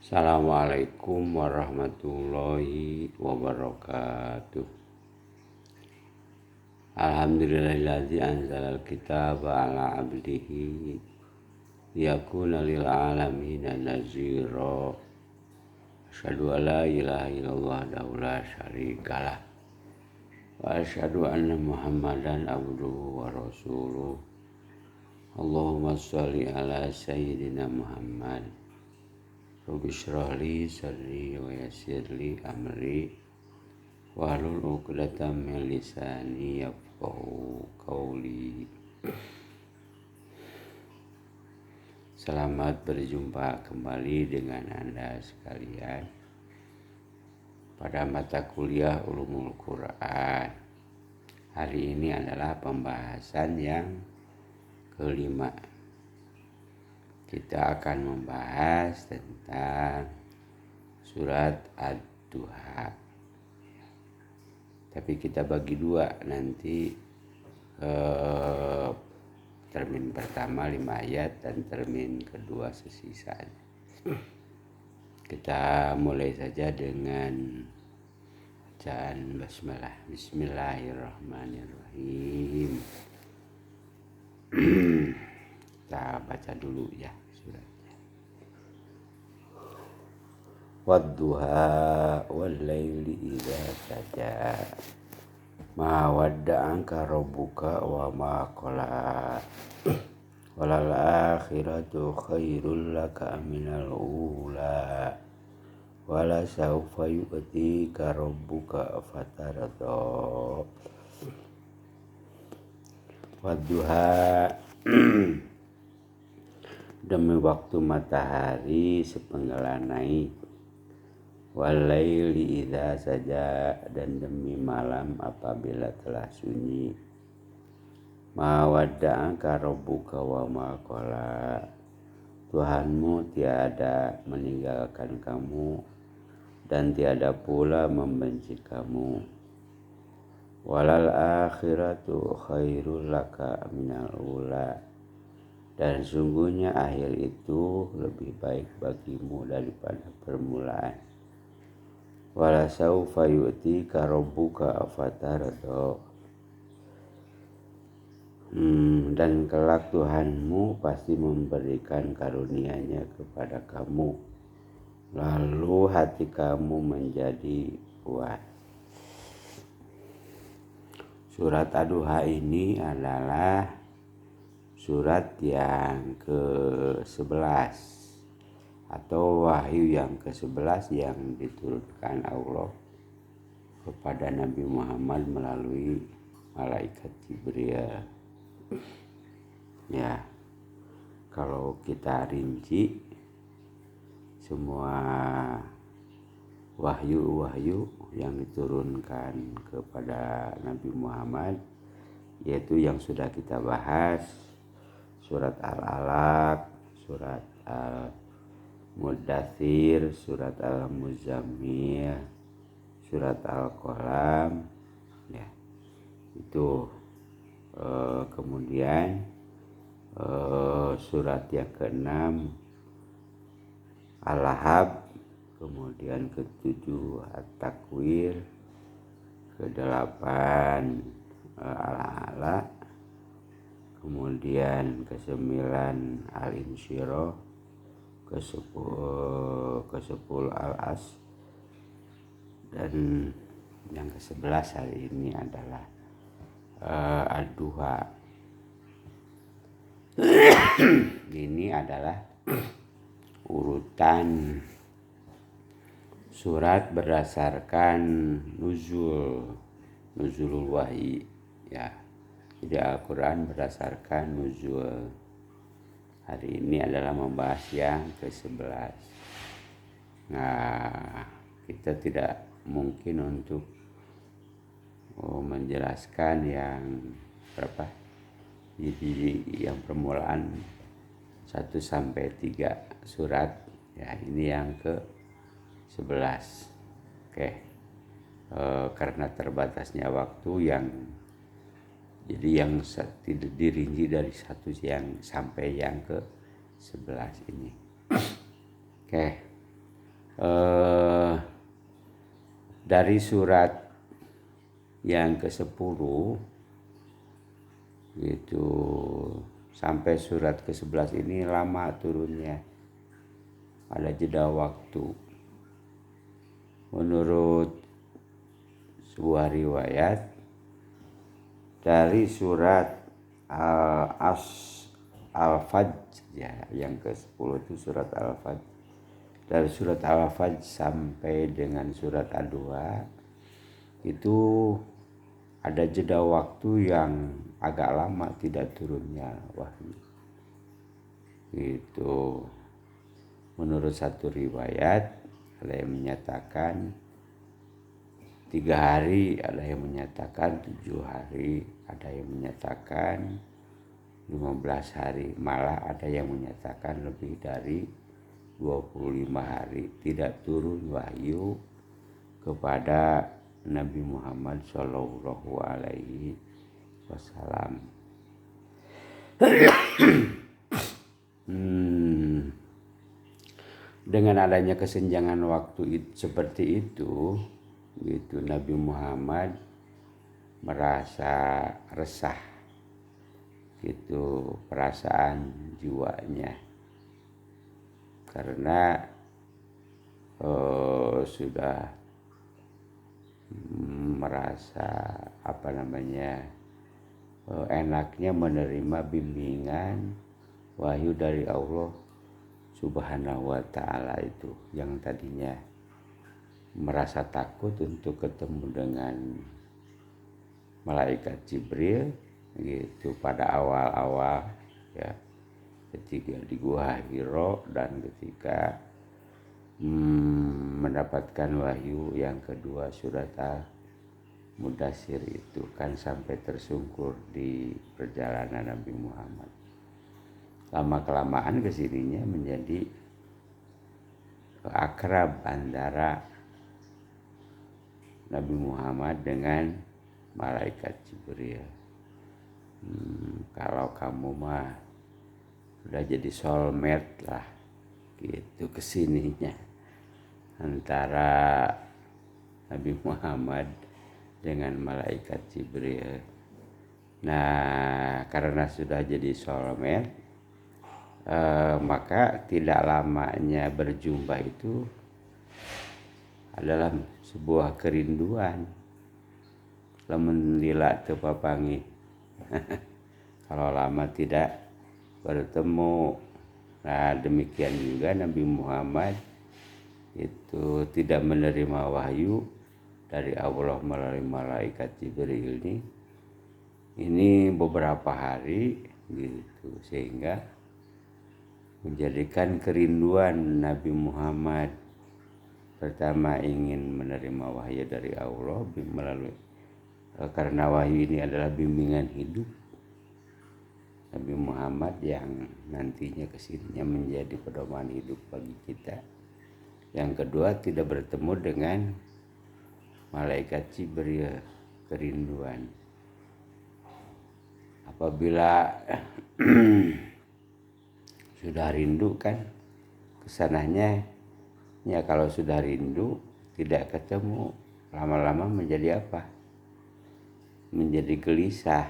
Assalamualaikum warahmatullahi wabarakatuh. Alhamdulillahilladzi anzalal kitaba ala abdihi liyakuna lil alamina nazira. Asyhadu an la ilaha illallah wahdahu la syarikalah wa asyhadu anna Muhammadan abduhu wa rasuluh. Allahumma sholli ala sayyidina Muhammad. Rabbi shrah li sadri wa yassir li amri wahlul 'uqdatam min lisani yafqahu qawli. Selamat berjumpa kembali dengan Anda sekalian pada mata kuliah Ulumul Quran. Hari ini adalah pembahasan yang kelima. Kita akan membahas tentang surat Ad-Duha. Tapi kita bagi dua nanti, termin pertama 5 ayat dan termin kedua sesisanya. Kita mulai saja dengan bacaan basmalah. Bismillahirrahmanirrahim. Kita baca dulu ya suratnya. Wadduha wallaili idza saja ma wadda'aka rabbuka wa ma qala walal akhiratu khairul laka minal ula wala sawfa yu'tika rabbuka fatarda. Wadduha demi waktu matahari sepenggal naik, walaili idza saja dan demi malam apabila telah sunyi. Ma wadda'aka rabbuka wa ma qala, Tuhanmu tiada meninggalkan kamu dan tiada pula membenci kamu. Walal akhiratu khairul laka minal ula, dan sungguhnya akhir itu lebih baik bagimu daripada permulaan. Wala saufa yu'tika rabbuka fatarda, dan kelak Tuhanmu pasti memberikan karunia-Nya kepada kamu, lalu hati kamu menjadi puas. Surat Ad-Duha ini adalah surat yang ke-11 atau wahyu yang ke-11 yang diturunkan Allah kepada Nabi Muhammad melalui malaikat Jibril. Ya, kalau kita rinci semua wahyu-wahyu yang diturunkan kepada Nabi Muhammad, yaitu yang sudah kita bahas, surat Al-Alaq, surat Al-Muddatsir, surat Al-Muzammil, surat Al-Qalam, ya itu. Kemudian surat yang ke-6 Al-Lahab, kemudian ke-7 At-Takwir, ke-8 Al-A'la, kemudian ke-9 Al-Insyirah, ke-10 Al-As, dan yang ke-11 hari ini adalah Ad-Duha. Ini adalah urutan surat berdasarkan nuzulul wahyi, ya. Jadi Al-Quran berdasarkan nuzul. Hari ini adalah membahas yang ke-11. Nah, kita tidak mungkin untuk menjelaskan yang berapa. Jadi yang permulaan 1 sampai 3 surat, ya ini yang ke-11. Oke. Karena terbatasnya waktu jadi yang tidak dirinci dari 1 yang sampai yang ke-11 ini. Oke. eh, dari surat yang ke-10 gitu sampai surat ke-11 ini lama turunnya, ada jeda waktu. Menurut sebuah riwayat dari surat Al-Fajr ya, yang ke-10 itu surat Al-Fajr. Dari surat Al-Fajr sampai dengan surat Ad-Duha itu ada jeda waktu yang agak lama tidak turunnya wahyu. Itu menurut satu riwayat ada yang menyatakan 3 hari, ada yang menyatakan 7 hari, ada yang menyatakan 15 hari, malah ada yang menyatakan lebih dari 25 hari tidak turun wahyu kepada Nabi Muhammad Shallallahu Alaihi Wasallam. Dengan adanya kesenjangan waktu seperti itu, gitu Nabi Muhammad merasa resah, gitu perasaan jiwanya, karena sudah merasa enaknya menerima bimbingan wahyu dari Allah Subhanahu wa ta'ala, itu yang tadinya merasa takut untuk ketemu dengan malaikat Jibril gitu pada awal-awal ya, ketika di Gua Hiro dan ketika mendapatkan wahyu yang kedua surat Al-Mudaththir itu kan sampai tersungkur di perjalanan Nabi Muhammad. Lama-kelamaan kesininya menjadi akrab antara Nabi Muhammad dengan malaikat Jibril. Kalau kamu mah udah jadi soulmate lah gitu kesininya antara Nabi Muhammad dengan malaikat Jibril. Nah, karena sudah jadi soulmate, maka tidak lamanya berjumpa itu adalah sebuah kerinduan. Lamun lila teu papangi. Kalau lama tidak bertemu. Nah, demikian juga Nabi Muhammad itu tidak menerima wahyu dari Allah melalui malaikat Jibril ini beberapa hari gitu, sehingga menjadikan kerinduan Nabi Muhammad pertama ingin menerima wahyu dari Allah melalui karena wahyu ini adalah bimbingan hidup Nabi Muhammad yang nantinya kesininya menjadi pedoman hidup bagi kita. Yang kedua, tidak bertemu dengan malaikat Jibril, kerinduan. Apabila sudah rindu kan kesananya ya, kalau sudah rindu tidak ketemu lama-lama menjadi apa? Menjadi gelisah.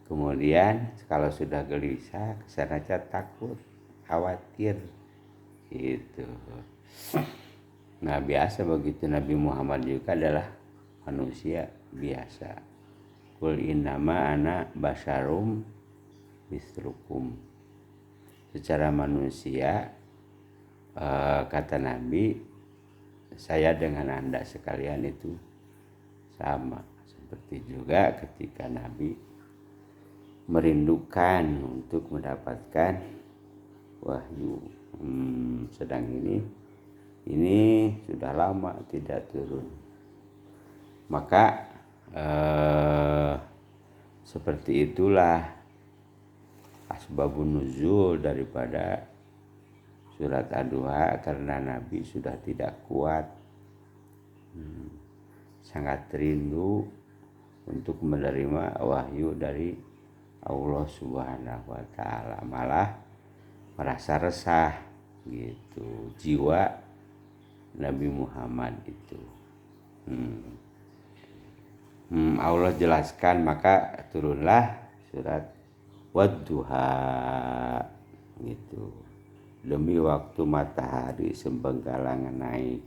Kemudian kalau sudah gelisah kesananya takut, khawatir gitu. Nah, biasa begitu. Nabi Muhammad juga adalah manusia biasa. Qul innama ana basyarum mislukum. Secara manusia, kata Nabi, saya dengan Anda sekalian itu sama. Seperti juga ketika Nabi merindukan untuk mendapatkan wahyu, sedang ini sudah lama tidak turun. Maka seperti itulah asbabun nuzul daripada surat Ad-Duha, karena Nabi sudah tidak kuat, sangat rindu untuk menerima wahyu dari Allah Subhanahu wa ta'ala, malah merasa resah gitu, jiwa Nabi Muhammad itu. Allah jelaskan, maka turunlah surat Wadduha gitu, demi waktu matahari sembenggalangan naik.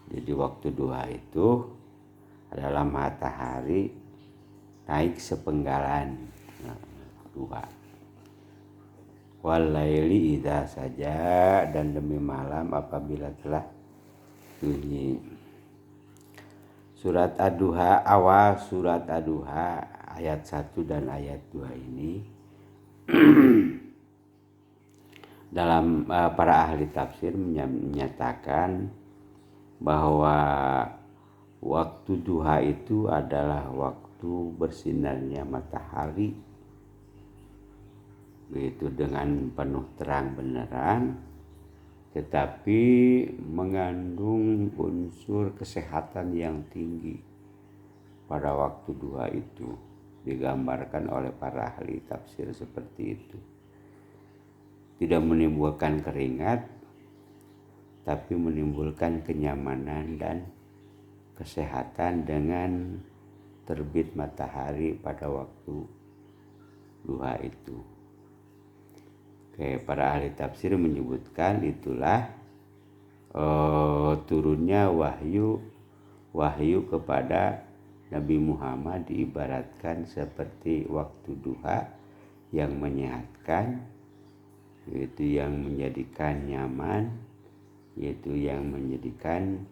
Jadi waktu duha itu adalah matahari naik sepenggalan, duha. Walaili idza saja, dan demi malam apabila telah sunyi. Surat Ad-Duha, awal surat Ad-Duha ayat 1 dan ayat 2 ini dalam para ahli tafsir menyatakan bahwa waktu duha itu adalah waktu bersinarnya matahari begitu, dengan penuh terang benderang, tetapi mengandung unsur kesehatan yang tinggi pada waktu duha itu, digambarkan oleh para ahli tafsir seperti itu. Tidak menimbulkan keringat, tapi menimbulkan kenyamanan dan kesehatan dengan terbit matahari pada waktu duha itu. Oke, para ahli tafsir menyebutkan itulah turunnya wahyu kepada Nabi Muhammad diibaratkan seperti waktu duha yang menyehatkan, yaitu yang menjadikan nyaman, yaitu yang menjadikan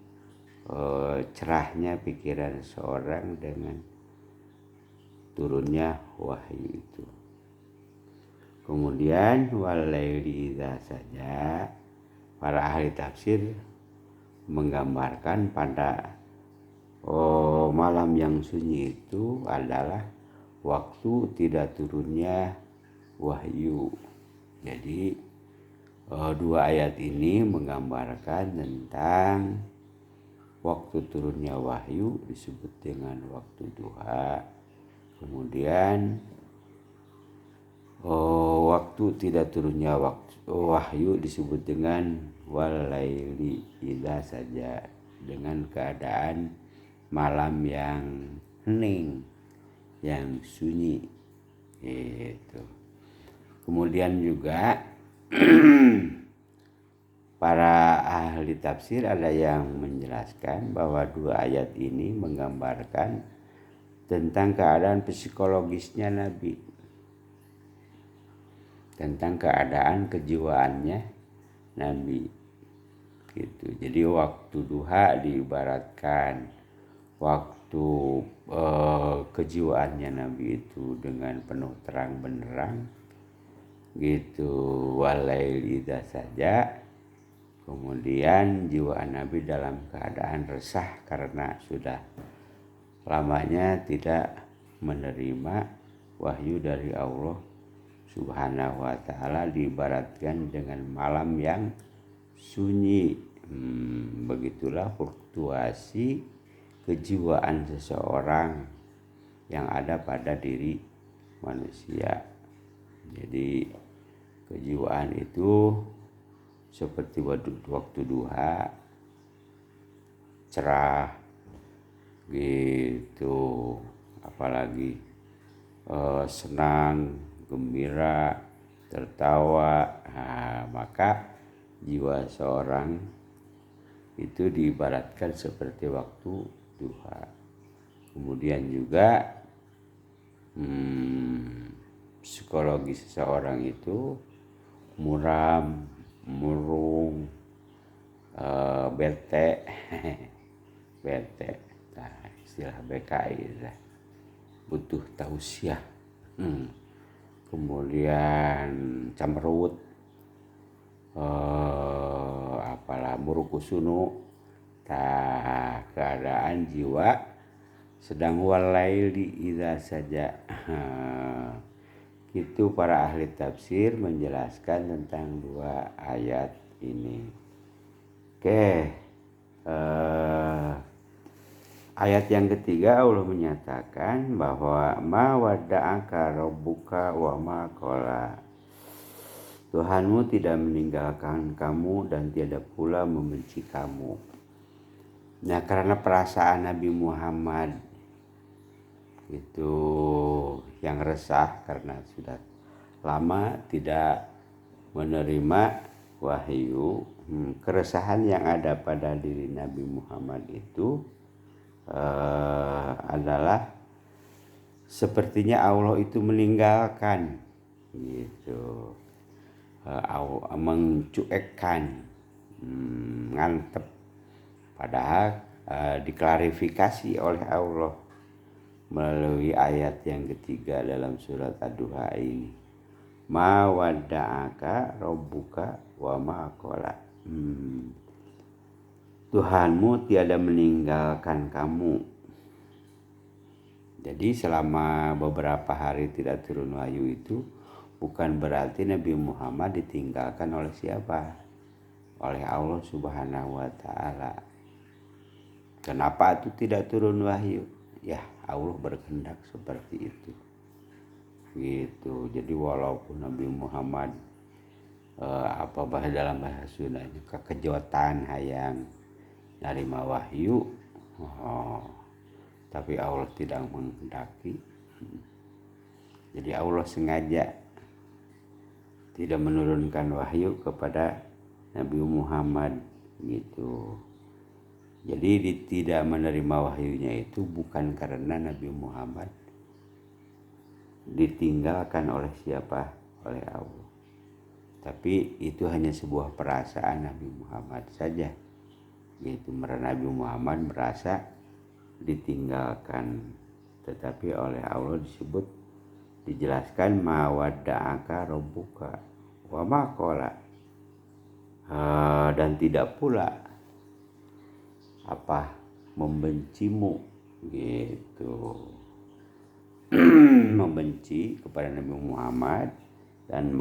cerahnya pikiran seorang dengan turunnya wahyu itu. Kemudian walaili idza saja, para ahli tafsir menggambarkan pada malam yang sunyi itu adalah waktu tidak turunnya wahyu. Jadi dua ayat ini menggambarkan tentang waktu turunnya wahyu disebut dengan waktu duha. Kemudian waktu tidak turunnya wahyu disebut dengan walaili idza saja, dengan keadaan malam yang hening, yang sunyi itu. Kemudian juga para ahli tafsir ada yang menjelaskan bahwa dua ayat ini menggambarkan tentang keadaan psikologisnya Nabi, tentang keadaan kejiwaannya Nabi gitu. Jadi waktu duha diibaratkan waktu kejiwaannya Nabi itu dengan penuh terang benderang gitu, walail idza saja. Kemudian jiwa Nabi dalam keadaan resah karena sudah lamanya tidak menerima wahyu dari Allah Subhanahu wa ta'ala, diibaratkan dengan malam yang sunyi. Begitulah fluktuasi kejiwaan seseorang yang ada pada diri manusia. Jadi kejiwaan itu seperti waktu duha, cerah gitu, apalagi senang, gembira, tertawa. Maka jiwa seorang itu diibaratkan seperti waktu duha. Kemudian juga psikologi seseorang itu muram, murung, bete, bete. Nah, istilah BKI lah, butuh tausiah. Kemudian cemberut, apalah murukusunu. Keadaan jiwa sedang walaili idza saja. Itu para ahli tafsir menjelaskan tentang dua ayat ini. Oke, ayat yang ketiga Allah menyatakan bahwa ma wadda'aka rabbuka wa ma qala. Tuhanmu tidak meninggalkan kamu dan tiada pula membenci kamu. Nah, karena perasaan Nabi Muhammad itu yang resah karena sudah lama tidak menerima wahyu, keresahan yang ada pada diri Nabi Muhammad itu adalah sepertinya Allah itu meninggalkan gitu, mencuekkan, ngantep. Padahal diklarifikasi oleh Allah melalui ayat yang ketiga dalam surat Ad-Duha ini. Ma wadda'aka rabbuka wa ma qala. Tuhanmu tiada meninggalkan kamu. Jadi selama beberapa hari tidak turun wahyu itu bukan berarti Nabi Muhammad ditinggalkan oleh siapa? Oleh Allah Subhanahu wa taala. Kenapa itu tidak turun wahyu? Ya, Allah berkehendak seperti itu. Gitu. Jadi walaupun Nabi Muhammad dalam bahasa Sundanya kekejotan hayang narima wahyu, tapi Allah tidak menghendaki. Jadi Allah sengaja tidak menurunkan wahyu kepada Nabi Muhammad gitu. Jadi tidak menerima wahyunya itu bukan karena Nabi Muhammad ditinggalkan oleh siapa? Oleh Allah. Tapi itu hanya sebuah perasaan Nabi Muhammad saja. Yaitu Nabi Muhammad merasa ditinggalkan. Tetapi oleh Allah dijelaskan ma wadda'aka rabbuka wa ma qala. Dan tidak pula membencimu gitu. Membenci kepada Nabi Muhammad dan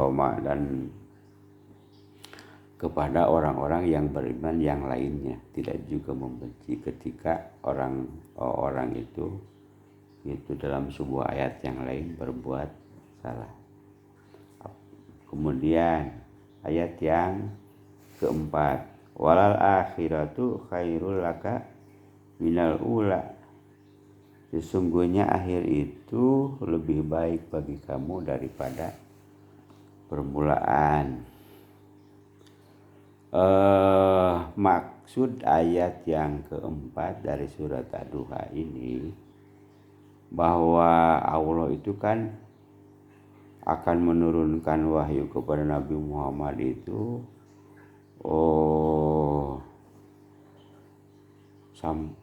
kepada orang-orang yang beriman yang lainnya, tidak juga membenci ketika orang itu dalam sebuah ayat yang lain berbuat salah. Kemudian ayat yang keempat, walal akhiratu khairul laka minal ula. Sesungguhnya akhir itu lebih baik bagi kamu daripada permulaan. Maksud ayat yang keempat dari surat Ad-Duha ini bahwa Allah itu kan akan menurunkan wahyu kepada Nabi Muhammad itu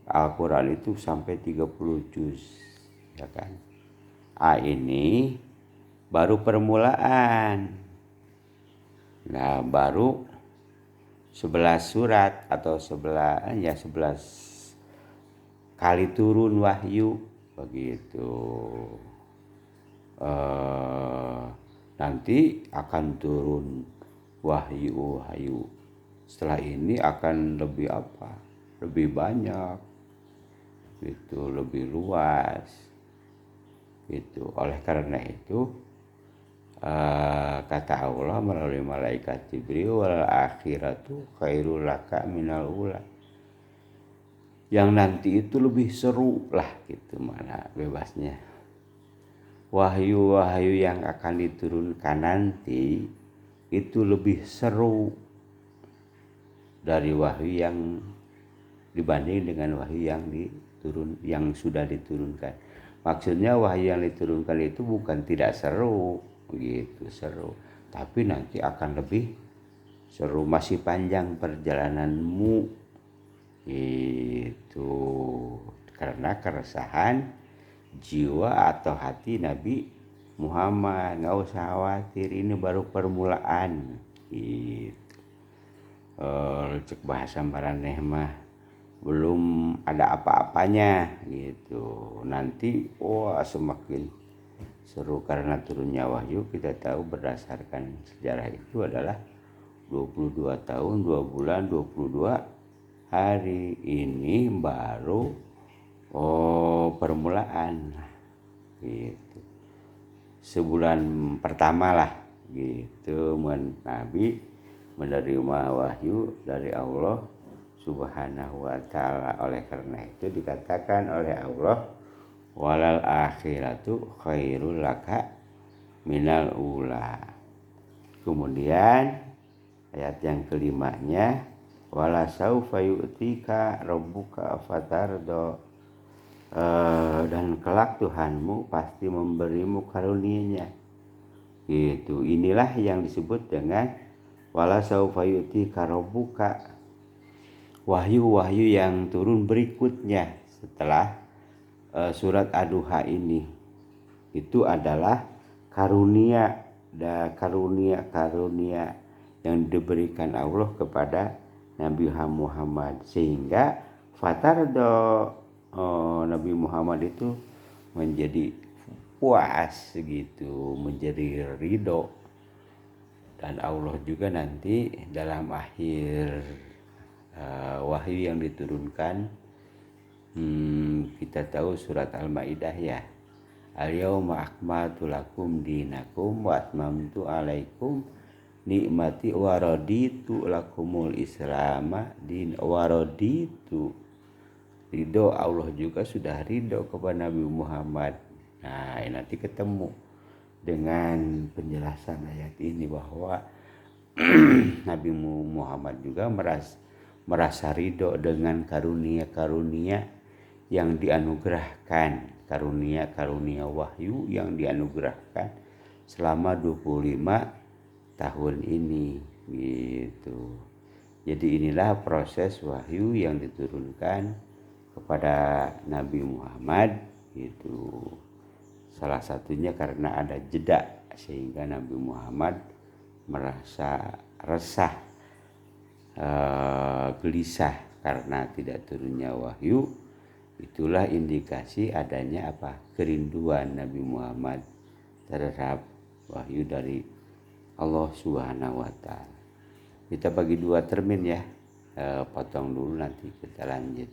Al-Quran itu sampai 30 juz, ya kan? Ini baru permulaan. Nah, baru 11 surat atau 11 kali turun wahyu begitu. Nanti akan turun wahyu. Setelah ini akan lebih banyak gitu, lebih luas gitu. Oleh karena itu kata Allah melalui malaikat Jibril, wal akhiratu khairul laka minal ula. Yang nanti itu lebih seru lah gitu, mana bebasnya. Wahyu yang akan diturunkan nanti itu lebih seru dari wahyu yang dibanding dengan wahyu yang sudah diturunkan. Maksudnya wahyu yang diturunkan itu bukan tidak seru, begitu seru, tapi nanti akan lebih seru, masih panjang perjalananmu itu karena keresahan jiwa atau hati Nabi Muhammad. Nggak usah khawatir, ini baru permulaan gitu. Cek bahasa maraneh mah belum ada apa-apanya gitu. Nanti semakin seru karena turunnya wahyu. Kita tahu berdasarkan sejarah itu adalah 22 tahun 2 bulan 22 hari. Ini baru permulaan gitu. Sebulan pertama lah gitu. Nabi menerima wahyu dari Allah Subhanahu wa ta'ala. Oleh karena itu dikatakan oleh Allah, walal akhiratu khairul laka minal ula. Kemudian ayat yang kelimanya, wala saufa yu'tika rabbuka fatardo, dan kelak Tuhanmu pasti memberimu karunia-Nya. Gitu. Inilah yang disebut dengan wala saufa yu'tika rabbuka. Wahyu-wahyu yang turun berikutnya setelah surat Ad-Duha ini itu adalah karunia yang diberikan Allah kepada Nabi Muhammad, sehingga fatardo, Nabi Muhammad itu menjadi puas gitu, menjadi ridho. Dan Allah juga nanti dalam akhir wahyu yang diturunkan, kita tahu surat Al-Maidah ya, al-yauma akmaltu lakum dinakum wa atmamtu alaikum nikmati wa raditu lakumul islama din wa raditu. Ridho Allah juga sudah ridho kepada Nabi Muhammad. Nah, nanti ketemu dengan penjelasan ayat ini bahwa Nabi Muhammad juga merasa ridho dengan karunia-karunia yang dianugerahkan, karunia-karunia wahyu yang dianugerahkan selama 25 tahun ini gitu. Jadi inilah proses wahyu yang diturunkan kepada Nabi Muhammad gitu. Salah satunya karena ada jeda, sehingga Nabi Muhammad merasa resah, gelisah karena tidak turunnya wahyu. Itulah indikasi adanya kerinduan Nabi Muhammad terhadap wahyu dari Allah Subhanahu wa ta'ala. Kita bagi dua termin ya, potong dulu nanti kita lanjut.